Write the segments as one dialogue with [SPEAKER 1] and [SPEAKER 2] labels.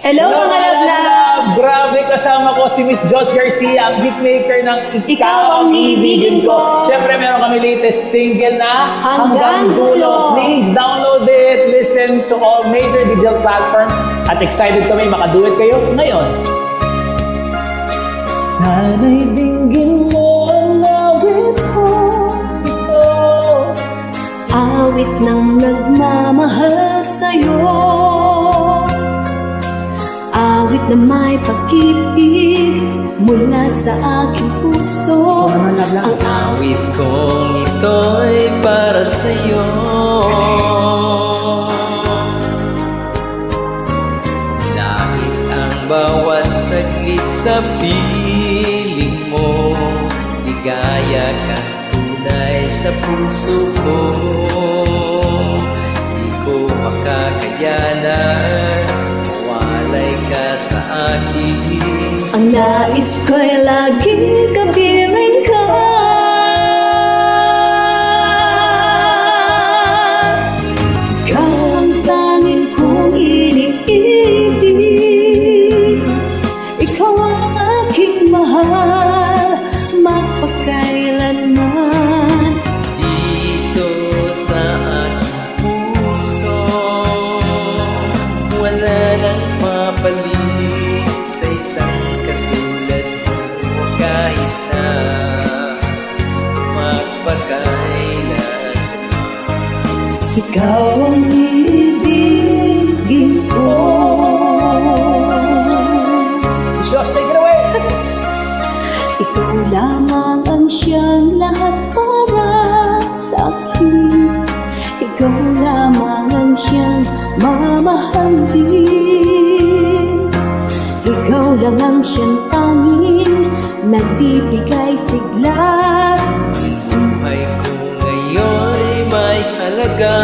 [SPEAKER 1] Hello mga love-love!
[SPEAKER 2] Grabe, kasama ko si Miss Joss Garcia, ang hitmaker ng
[SPEAKER 1] Ikaw ang Iibigin Ko.
[SPEAKER 2] Siyempre, meron kami latest single na
[SPEAKER 1] Hanggang Dulo.
[SPEAKER 2] Please download it, listen to all major digital platforms, at excited kami makaduet kayo ngayon. Sana'y dinggin mo ang awit ko, ito.
[SPEAKER 1] Awit ng nagmamahal sa'yo, awit na may pag-ibig mula sa aking puso.
[SPEAKER 3] Ang awit kong ito'y para sa'yo. Langit ang bawat saglit sa piling mo, ligaya ka tunay sa puso ko. Di ko makakayanan, walay ka sa akin.
[SPEAKER 1] Ang nais ko'y laging kapiling ka. Ikaw ang tanging kong iniibig. Ikaw ang aking mahal, magpakailanman.
[SPEAKER 3] Dito sa aking puso, wala nang mapalit sa isang katulad mo, kahit na magpakailan.
[SPEAKER 1] Ikaw ang iibigin ko.
[SPEAKER 2] Joss, take it away!
[SPEAKER 1] Ikaw lamang ang siyang lahat para sa akin. Ikaw lamang ang siyang mamahalin. Ikaw lang ang siyang tanging nagbibigay sigla.
[SPEAKER 3] Buhay ko ngayon'y may halaga.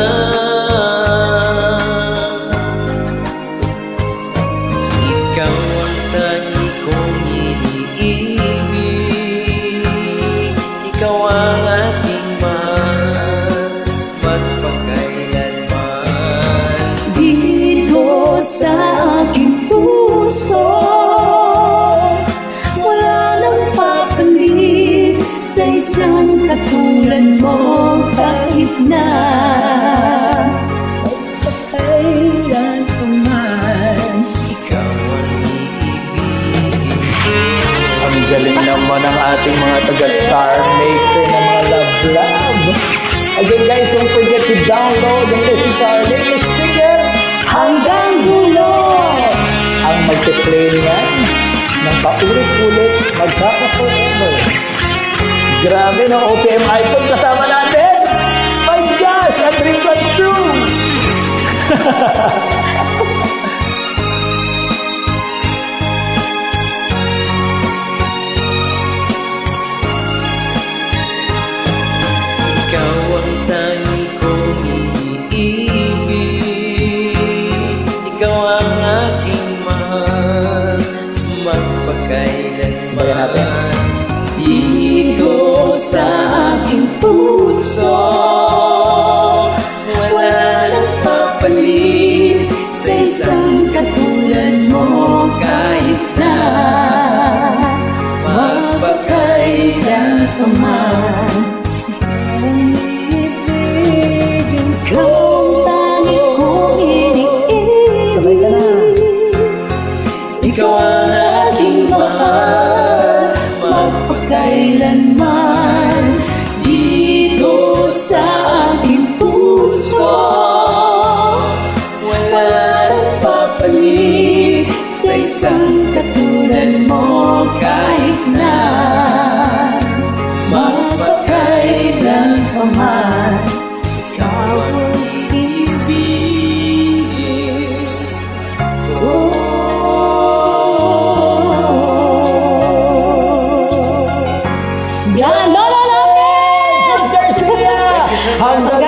[SPEAKER 3] Ikaw ang tangi kong iniibig. Ikaw ang aking mahal, magpakailanman.
[SPEAKER 1] Dito sa aking puso, wala nang papalit sa isang katulad mo, kahit na magpakailan pa man.
[SPEAKER 3] Ikaw ang iibigin ko.
[SPEAKER 2] Ang galing naman ng ating mga taga-star maker na mga love. Again guys, don't forget to download and listen to our latest single,
[SPEAKER 1] Hanggang Dulo.
[SPEAKER 2] ang magpe-play niyan ng paulit-ulit, magkaka-forever. Grabe na OPM icon kasama natin! My gosh, a dream come true!
[SPEAKER 3] Ikaw ang tangi kong iniibig. Ikaw ang aking mahal,
[SPEAKER 2] Sabayan natin.
[SPEAKER 3] magpakailanman. Dito sa aking puso, wala nang papalit sa isang
[SPEAKER 1] katulad mo,
[SPEAKER 3] kahit na magpakailan
[SPEAKER 1] pa man. Ikaw ang tanging kong iniibig.
[SPEAKER 2] Sabay ka na.
[SPEAKER 3] Ikaw ang aking mahal,
[SPEAKER 1] magpakailanman.
[SPEAKER 3] dito sa aking puso, wala nang papalit sa isang
[SPEAKER 1] katulad mo,
[SPEAKER 3] kahit na magpakailan
[SPEAKER 1] pa man.
[SPEAKER 3] ikaw ang iibigin ko.
[SPEAKER 1] Yan, Lola Lopez!
[SPEAKER 2] Joss Garcia! Hanggang